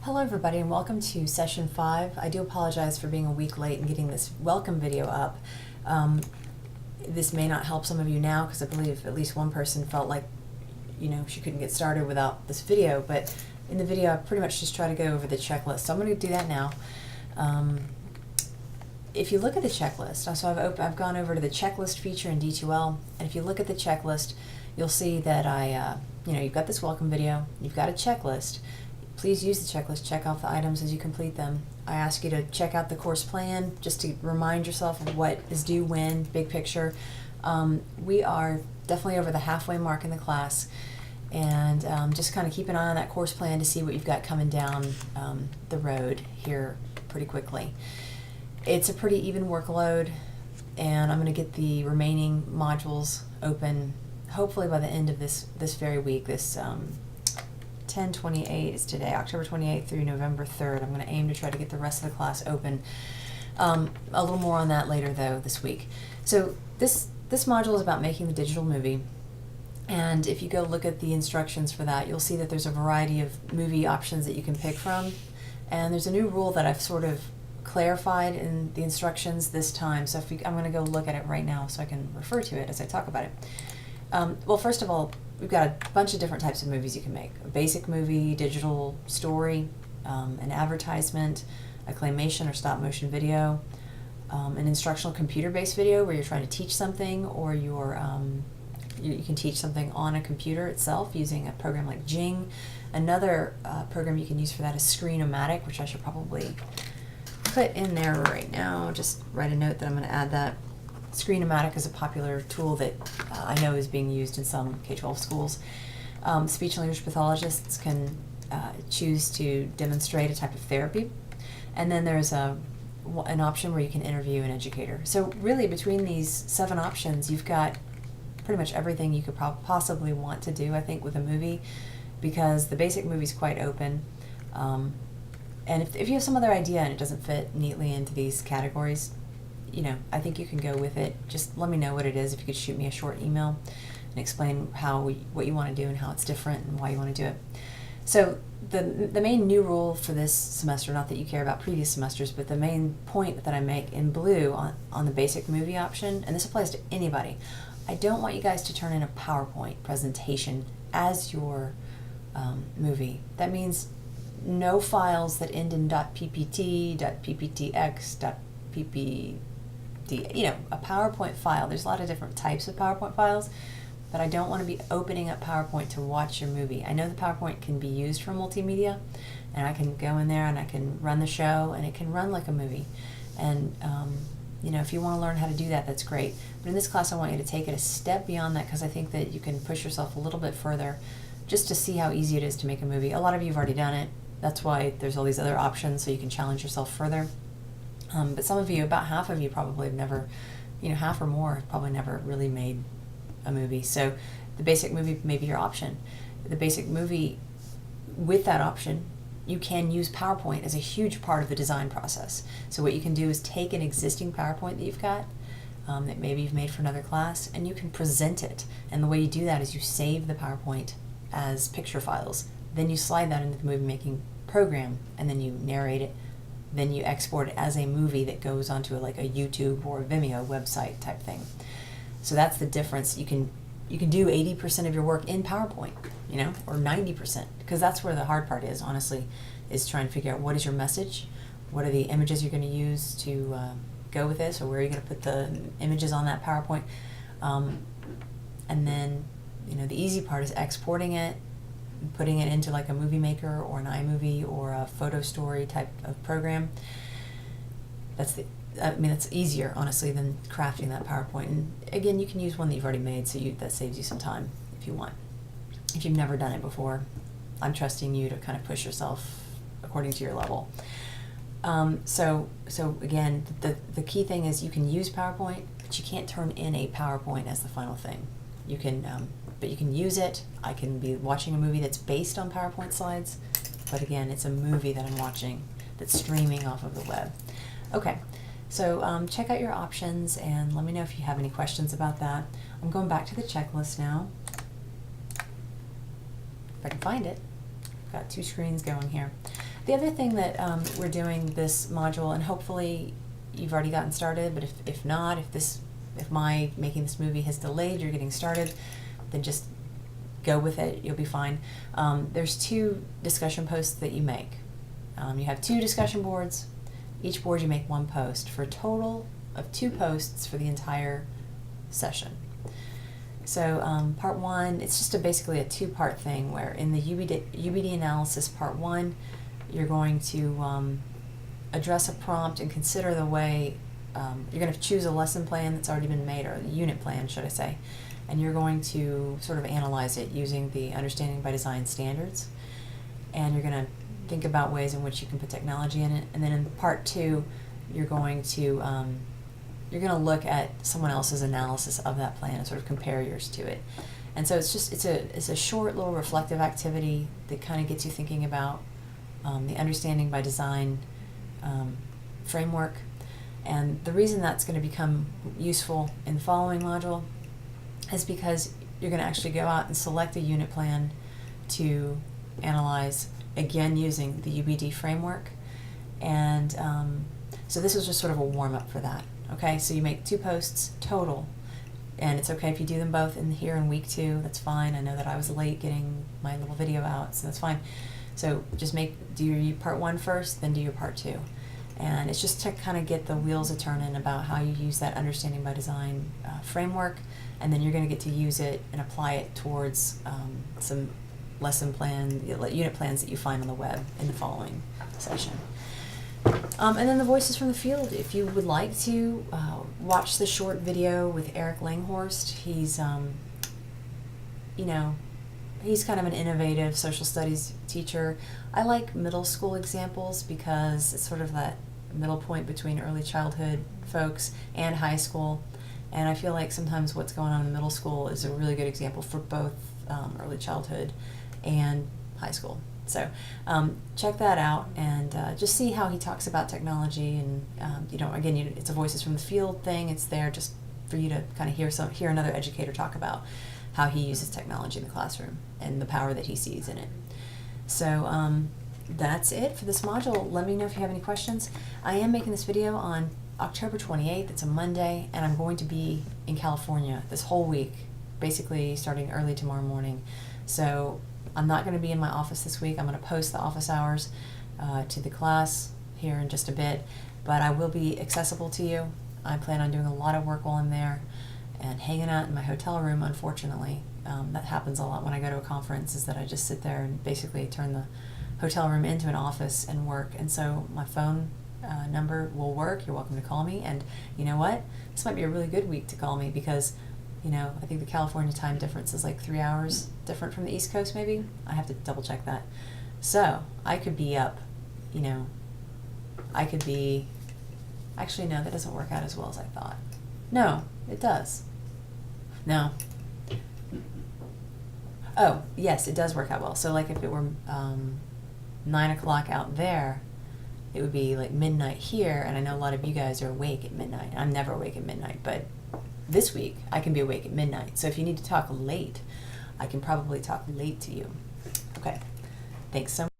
Hello everybody and welcome to session 5. I do apologize for being a week late and getting this welcome video up. This may not help some of you now because I believe at least one person felt like she couldn't get started without this video, but in the video I pretty much just try to go over the checklist. So I'm going to do that now. If you look at the checklist, so I've gone over to the checklist feature in D2L, and if you look at the checklist you'll see that you've got this welcome video, you've got a checklist. Please use the checklist, check off the items as you complete them. I ask you to check out the course plan just to remind yourself of what is due when, big picture. We are definitely over the halfway mark in the class, and just kind of keep an eye on that course plan to see what you've got coming down the road here pretty quickly. It's a pretty even workload, and I'm going to get the remaining modules open hopefully by the end of this very week. This 10/28 is today, October 28th through November 3rd. I'm going to aim to try to get the rest of the class open. A little more on that later though this week. So this module is about making the digital movie, and if you go look at the instructions for that, you'll see that there's a variety of movie options that you can pick from, and there's a new rule that I've sort of clarified in the instructions this time. So I'm going to go look at it right now so I can refer to it as I talk about it. Well, first of all, we've got a bunch of different types of movies you can make. A basic movie, digital story, an advertisement, a claymation or stop motion video, an instructional computer-based video where you're trying to teach something, or you can teach something on a computer itself using a program like Jing. Another program you can use for that is Screen-O-Matic, which I should probably put in there right now. Just write a note that I'm going to add that. Screen-O-Matic is a popular tool that I know is being used in some K-12 schools. Speech and language pathologists can choose to demonstrate a type of therapy, and then there's an option where you can interview an educator. So really between these 7 options you've got pretty much everything you could possibly want to do, I think, with a movie, because the basic movie is quite open. And if you have some other idea and it doesn't fit neatly into these categories, I think you can go with it. Just let me know what it is. If you could shoot me a short email and explain what you want to do and how it's different and why you want to do it. So the main new rule for this semester, not that you care about previous semesters, but the main point that I make in blue on the basic movie option, and this applies to anybody, I don't want you guys to turn in a PowerPoint presentation as your movie. That means no files that end in .ppt, .pptx, .pp. A PowerPoint file. There's a lot of different types of PowerPoint files, but I don't want to be opening up PowerPoint to watch your movie. I know the PowerPoint can be used for multimedia, and I can go in there and I can run the show, and it can run like a movie. And if you want to learn how to do that, that's great. But in this class I want you to take it a step beyond that, because I think that you can push yourself a little bit further just to see how easy it is to make a movie. A lot of you have already done it. That's why there's all these other options, so you can challenge yourself further. But some of you, about half of you probably have never, half or more have probably never really made a movie. So the basic movie may be your option. The basic movie, with that option, you can use PowerPoint as a huge part of the design process. So what you can do is take an existing PowerPoint that you've got, that maybe you've made for another class, and you can present it. And the way you do that is you save the PowerPoint as picture files. Then you slide that into the movie making program, and then you narrate it. Then you export it as a movie that goes onto a YouTube or a Vimeo website type thing. So that's the difference. You can do 80% of your work in PowerPoint, or 90%, because that's where the hard part is, honestly, is trying to figure out what is your message, what are the images you're going to use to go with this, or where are you going to put the images on that PowerPoint. And then, the easy part is exporting it, putting it into like a movie maker or an iMovie or a photo story type of program. That's easier, honestly, than crafting that PowerPoint. And again, you can use one that you've already made, so that saves you some time if you want. If you've never done it before, I'm trusting you to kind of push yourself according to your level. So again, the key thing is you can use PowerPoint, but you can't turn in a PowerPoint as the final thing. You can but you can use it. I can be watching a movie that's based on PowerPoint slides, but again, it's a movie that I'm watching that's streaming off of the web. Okay, so check out your options and let me know if you have any questions about that. I'm going back to the checklist now. If I can find it. Got 2 screens going here. The other thing that we're doing this module, and hopefully you've already gotten started, but if not, if my making this movie has delayed you're getting started, then just go with it, you'll be fine. There's 2 discussion posts that you make. You have 2 discussion boards. Each board you make 1 post for a total of 2 posts for the entire session. So part 1, it's just basically a 2-part thing where in the UBD analysis part 1, you're going to address a prompt and consider the way you're going to choose a lesson plan that's already been made, or a unit plan, should I say, and you're going to sort of analyze it using the Understanding by Design standards, and you're going to think about ways in which you can put technology in it. And then in part 2, you're going to look at someone else's analysis of that plan and sort of compare yours to it. And so it's a short little reflective activity that kind of gets you thinking about the Understanding by Design framework. And the reason that's going to become useful in the following module is because you're going to actually go out and select a unit plan to analyze, again using the UBD framework. And so this was just sort of a warm-up for that. Okay, so you make 2 posts total, and it's okay if you do them both here in week 2, that's fine. I know that I was late getting my little video out, so that's fine. So just do your part 1 first, then do your part 2. And it's just to kind of get the wheels a-turning about how you use that Understanding by Design framework, and then you're going to get to use it and apply it towards some lesson plan, unit plans that you find on the web in the following session. And then the Voices from the Field. If you would like to watch the short video with Eric Langhorst, he's he's kind of an innovative social studies teacher. I like middle school examples because it's sort of that middle point between early childhood folks and high school. And I feel like sometimes what's going on in middle school is a really good example for both early childhood and high school. So check that out and just see how he talks about technology. And again, it's a Voices from the Field thing. It's there just for you to kind of hear another educator talk about how he uses technology in the classroom and the power that he sees in it. So that's it for this module. Let me know if you have any questions. I am making this video on October 28th. It's a Monday, and I'm going to be in California this whole week, basically starting early tomorrow morning. So I'm not going to be in my office this week. I'm going to post the office hours to the class here in just a bit, but I will be accessible to you. I plan on doing a lot of work while I'm there and hanging out in my hotel room, unfortunately. That happens a lot when I go to a conference, is that I just sit there and basically turn the hotel room into an office and work. And so my phone number will work. You're welcome to call me. And you know what? This might be a really good week to call me because, I think the California time difference is like 3 hours different from the East Coast, maybe. I have to double check that. So I could be up, I could be, actually no, that doesn't work out as well as I thought. No, it does. No. Oh, yes, it does work out well. So like if it were 9 o'clock out there, it would be like midnight here, and I know a lot of you guys are awake at midnight. I'm never awake at midnight, but this week I can be awake at midnight. So if you need to talk late, I can probably talk late to you. Okay, thanks so much.